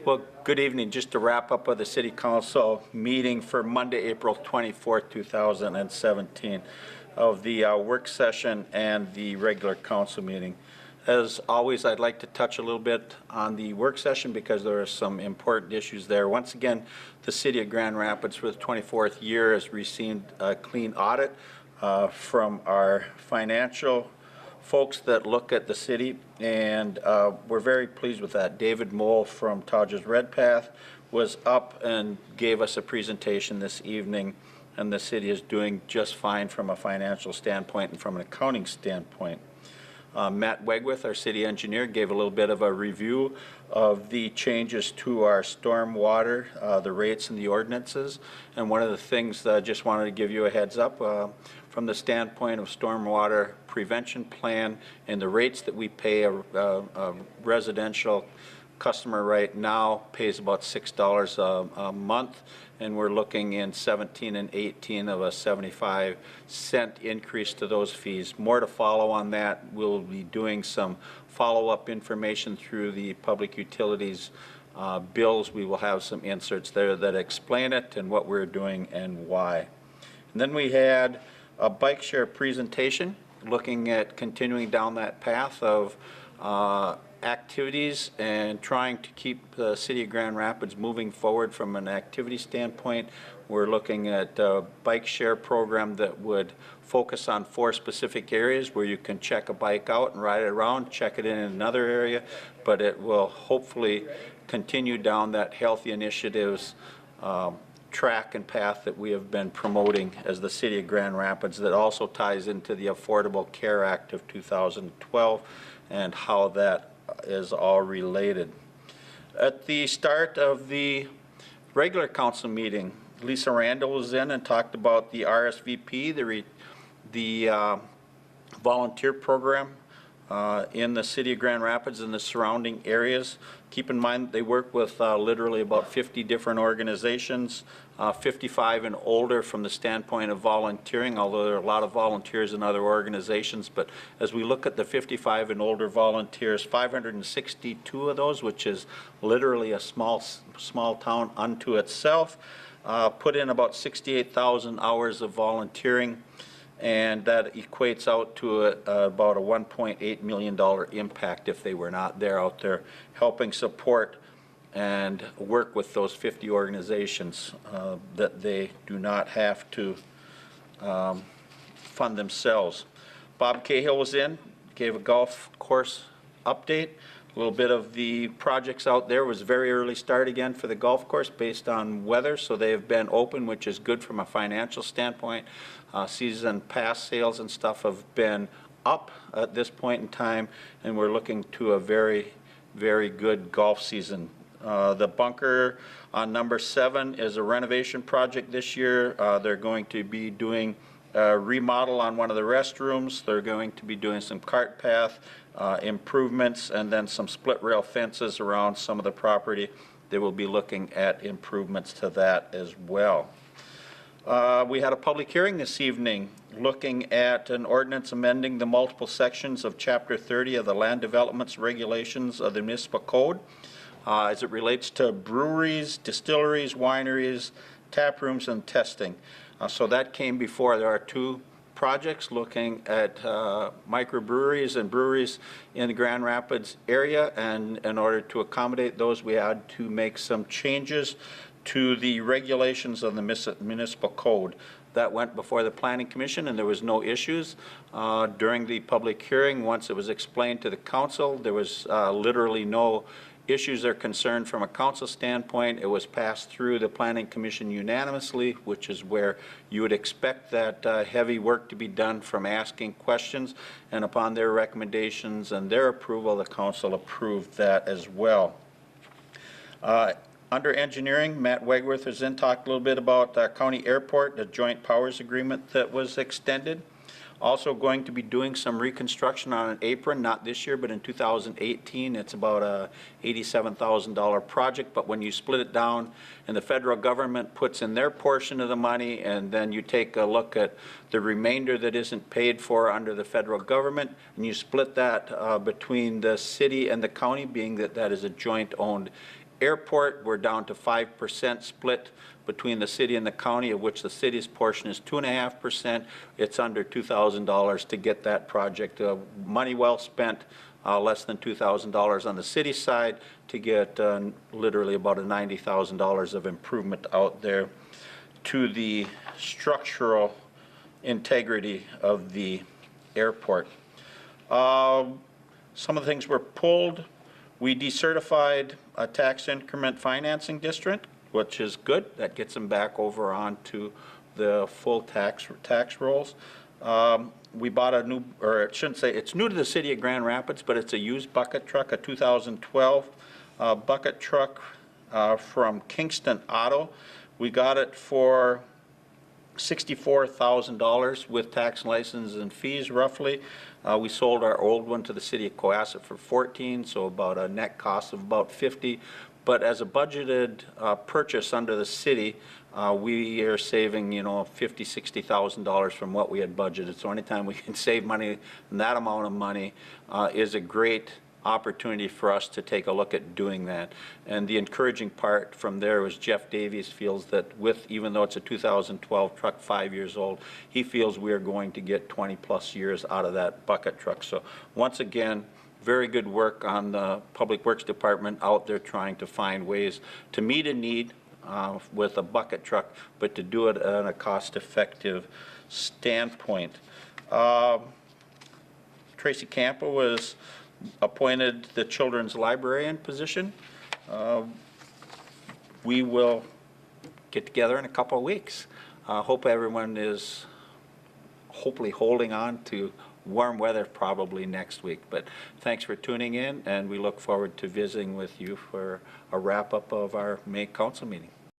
Well, good evening. Just to wrap up of the City Council meeting for Monday, April 24th, 2017, of the work session and the regular council meeting. As always, I'd like to touch a little bit on the work session because there are some important issues there. Once again, the City of Grand Rapids for the 24th year has received a clean audit from our financial folks that look at the city, and we're very pleased with that. David Mole from Todge's Redpath was up and gave us a presentation this evening, and the city is doing just fine from a financial standpoint and from an accounting standpoint. Matt Wegwith, our city engineer, gave a little bit of a review of the changes to our stormwater, the rates and the ordinances. And one of the things that I just wanted to give you a heads up, from the standpoint of stormwater prevention plan and the rates that we pay, a residential customer right now pays about $6 a month, and we're looking in 17 and 18 of a 75-cent increase to those fees. More to follow on that. We'll be doing some follow-up information through the public utilities bills. We will have some inserts there that explain it and what we're doing and why. And then we had a bike share presentation looking at continuing down that path of activities and trying to keep the City of Grand Rapids moving forward from an activity standpoint. We're looking at a bike share program that would focus on 4 specific areas where you can check a bike out and ride it around, check it in another area, but it will hopefully continue down that healthy initiatives track and path that we have been promoting as the City of Grand Rapids, that also ties into the Affordable Care Act of 2012 and how that is all related. At the start of the regular council meeting, Lisa Randall was in and talked about the RSVP, the volunteer program in the City of Grand Rapids and the surrounding areas. Keep in mind they work with literally about 50 different organizations, 55 and older from the standpoint of volunteering, although there are a lot of volunteers in other organizations. But as we look at the 55 and older volunteers, 562 of those, which is literally a small town unto itself, put in about 68,000 hours of volunteering, and that equates out to about a $1.8 million impact if they were not there out there helping support and work with those 50 organizations that they do not have to fund themselves. Bob Cahill was in, gave a golf course update. A little bit of the projects out there. Was very early start again for the golf course based on weather, so they have been open, which is good from a financial standpoint. Season pass sales and stuff have been up at this point in time, and we're looking to a very, very good golf season. The bunker on number 7 is a renovation project this year. They're going to be doing a remodel on one of the restrooms. They're going to be doing some cart path improvements, and then some split rail fences around some of the property. They will be looking at improvements to that as well. We had a public hearing this evening looking at an ordinance amending the multiple sections of Chapter 30 of the Land Developments Regulations of the Municipal Code as it relates to breweries, distilleries, wineries, tap rooms, and testing. So that came before. There are 2 projects looking at microbreweries and breweries in the Grand Rapids area, and in order to accommodate those, we had to make some changes to the regulations of the municipal code. That went before the Planning Commission, and there was no issues. During the public hearing, once it was explained to the council, there was literally no issues or concern from a council standpoint. It was passed through the Planning Commission unanimously, which is where you would expect that heavy work to be done from asking questions, and upon their recommendations and their approval, the council approved that as well. Under engineering, Matt Wegworth has then talked a little bit about County Airport, the joint powers agreement that was extended. Also going to be doing some reconstruction on an apron, not this year, but in 2018. It's about a $87,000 project, but when you split it down and the federal government puts in their portion of the money, and then you take a look at the remainder that isn't paid for under the federal government, and you split that between the city and the county, being that that is a joint owned Airport, we're down to 5% split between the city and the county, of which the city's portion is 2.5%. It's under $2,000 to get that project. Money well spent, less than $2,000 on the city side to get literally about $90,000 of improvement out there to the structural integrity of the airport. Some of the things were pulled. We decertified a tax increment financing district, which is good. That gets them back over onto the full tax rolls. We bought a new, or I shouldn't say, it's new to the city of Grand Rapids, but it's a used bucket truck, a 2012 bucket truck from Kingston Auto. We got it for $64,000 with tax, license, and fees, roughly. We sold our old one to the city of Cohasset for $14,000, so about a net cost of about $50,000. But as a budgeted purchase under the city, we are saving, $50,000, $60,000 from what we had budgeted. So anytime we can save money, and that amount of money is a great opportunity for us to take a look at doing that. And the encouraging part from there was Jeff Davies feels that even though it's a 2012 truck, 5 years old, he feels we are going to get 20+ years out of that bucket truck. So once again, very good work on the Public Works Department out there trying to find ways to meet a need with a bucket truck, but to do it on a cost-effective standpoint. Tracy Campo was appointed the children's librarian position. We will get together in a couple of weeks. Hope everyone is hopefully holding on to warm weather probably next week. But thanks for tuning in, and we look forward to visiting with you for a wrap-up of our May council meeting.